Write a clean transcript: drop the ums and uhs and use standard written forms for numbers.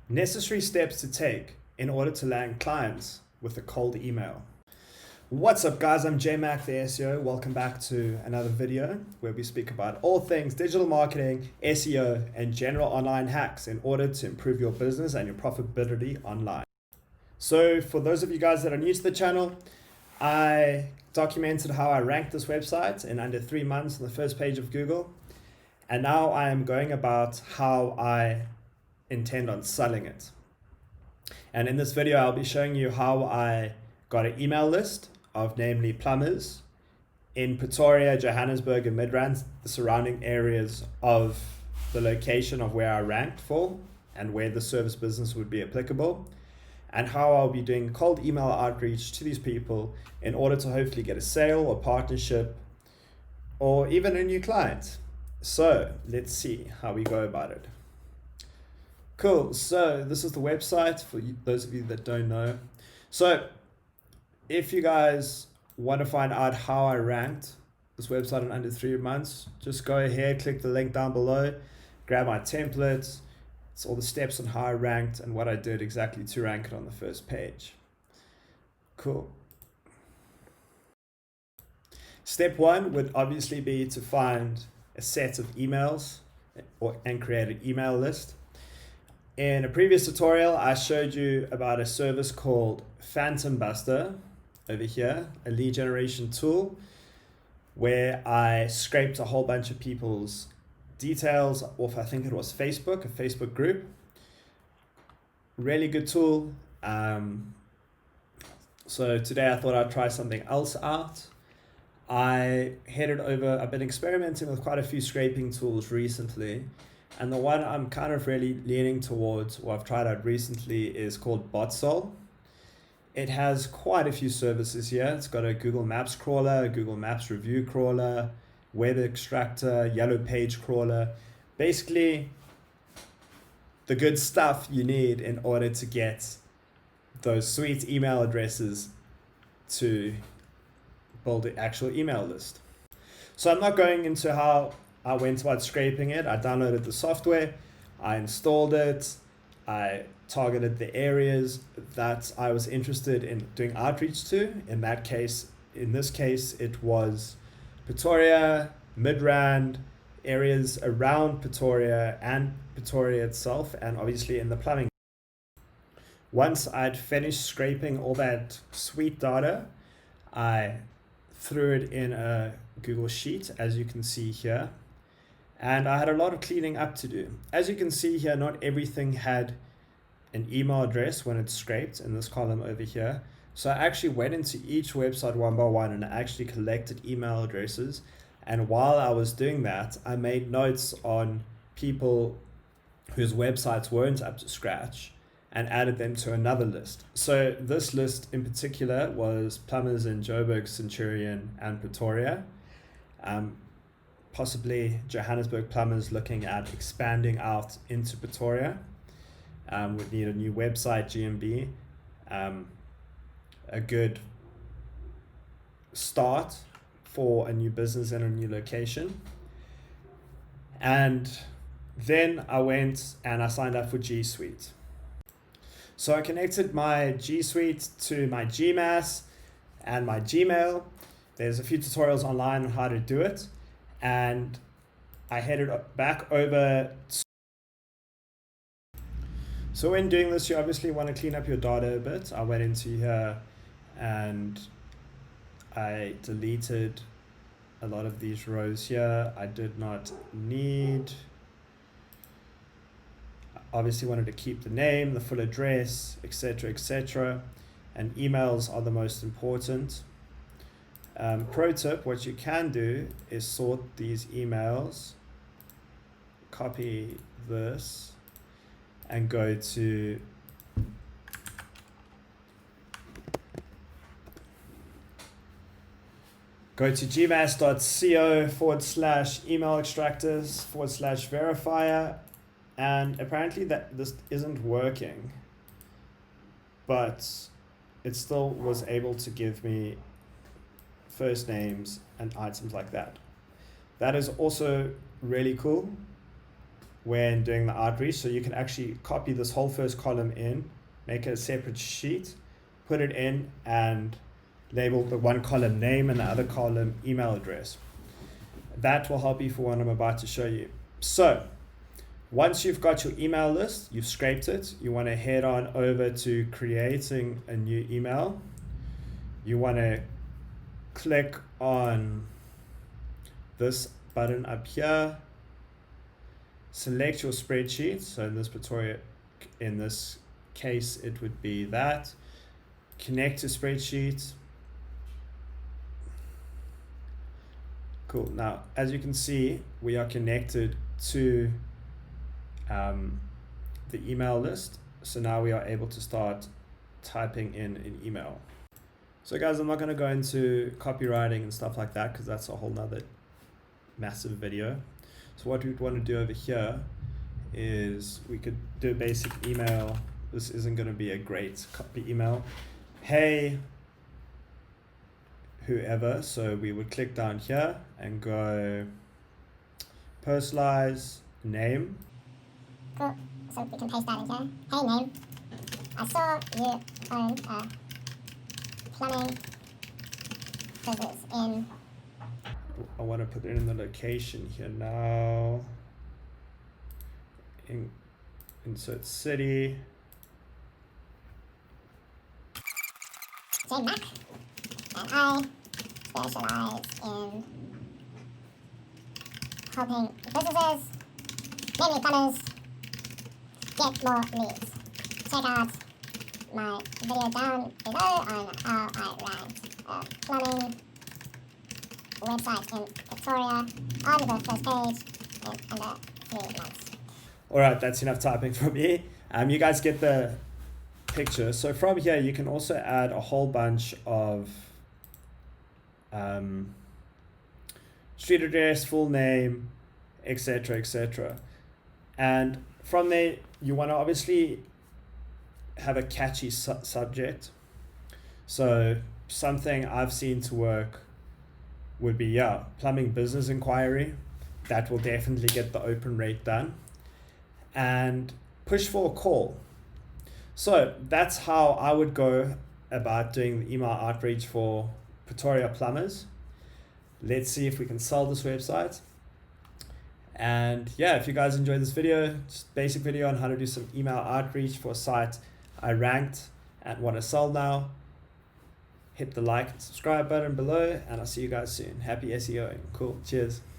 Necessary steps to take in order to land clients with a cold email. What's up, guys? I'm JMac, the SEO. Welcome back to another video where we speak about all things digital marketing, SEO, and general online hacks in order to improve your business and your profitability online. So for those of you guys that are new to the channel, I documented how I ranked this website in under 3 months on the first page of Google. And now I am going about how I intend on selling it. And in this video, I'll be showing you how I got an email list of namely plumbers in Pretoria, Johannesburg, and Midrand, the surrounding areas of the location of where I ranked for and where the service business would be applicable, and how I'll be doing cold email outreach to these people in order to hopefully get a sale or partnership or even a new client. So let's see how we go about it. Cool, so this is the website for those of you that don't know. So if you guys want to find out how I ranked this website in under 3 months, just go ahead, click the link down below, grab my templates. It's all the steps on how I ranked and what I did exactly to rank it on the first page. Cool. Step 1 would obviously be to find a set of emails and create an email list. In a previous tutorial, I showed you about a service called Phantom Buster over here, a lead generation tool where I scraped a whole bunch of people's details off, I think it was Facebook, a Facebook group. Really good tool. So today I thought I'd try something else out. I've been experimenting with quite a few scraping tools recently. And the one I'm kind of really leaning towards, or I've tried out recently, is called Botsol. It has quite a few services here. It's got a Google Maps crawler, a Google Maps review crawler, web extractor, yellow page crawler. Basically, the good stuff you need in order to get those sweet email addresses to build an actual email list. So I'm not going into how I went about scraping it. I downloaded the software, I installed it, I targeted the areas that I was interested in doing outreach to. In this case, it was Pretoria, Midrand, areas around Pretoria and Pretoria itself, and obviously in the plumbing. Once I'd finished scraping all that sweet data, I threw it in a Google Sheet, as you can see here. And I had a lot of cleaning up to do. As you can see here, not everything had an email address when it's scraped in this column over here. So I actually went into each website one by one and I actually collected email addresses. And while I was doing that, I made notes on people whose websites weren't up to scratch and added them to another list. So this list in particular was plumbers in Joburg, Centurion, and Pretoria. Possibly Johannesburg plumbers looking at expanding out into Pretoria. Would need a new website, GMB. A good start for a new business in a new location. And then I went and I signed up for G Suite. So I connected my G Suite to my GMAS and my Gmail. There's a few tutorials online on how to do it. And I headed back over. So when doing this, you obviously want to clean up your data a bit. I went into here and I deleted a lot of these rows here. I did not need. Obviously wanted to keep the name, the full address, etc., etc. And emails are the most important. Pro tip, what you can do is sort these emails, copy this, and go to gmas.co/email extractors/verifier, and apparently that this isn't working, but it still was able to give me first names and items like that. That is also really cool. when doing the outreach. So you can actually copy this whole first column in, make it a separate sheet, put it in, and label the one column name and the other column email address. That will help you for what I'm about to show you. So once you've got your email list, you've scraped it, you want to head on over to creating a new email. You want to click on this button up here, select your spreadsheet. So in this case, it would be that. Connect to spreadsheet. Cool. Now, as you can see, we are connected to the email list. So now we are able to start typing in an email. So guys, I'm not going to go into copywriting and stuff like that because that's a whole nother massive video. So what we'd want to do over here is we could do a basic email. This isn't going to be a great copy email. Hey, whoever. So we would click down here and go personalize name. Cool. So we can paste that in here. Hey name, I saw you own a plumbing business in. I want to put it in the location here now. Insert city. Say Mac. And I specialize in helping businesses, mainly plumbers, get more leads. Check out my video down below on how I ran a plumbing website in Victoria on the first page in under 3 months. Alright, that's enough typing from me. You guys get the picture. So from here, you can also add a whole bunch of street address, full name, etc., etc. And from there, you want to obviously have a catchy subject. So something I've seen to work would be, plumbing business inquiry. That will definitely get the open rate done. And push for a call. So that's how I would go about doing the email outreach for Pretoria plumbers. Let's see if we can sell this website. And yeah, if you guys enjoyed this video, just basic video on how to do some email outreach for a site I ranked and want to sell now, hit the like and subscribe button below, and I'll see you guys soon. Happy SEOing. Cool. Cheers.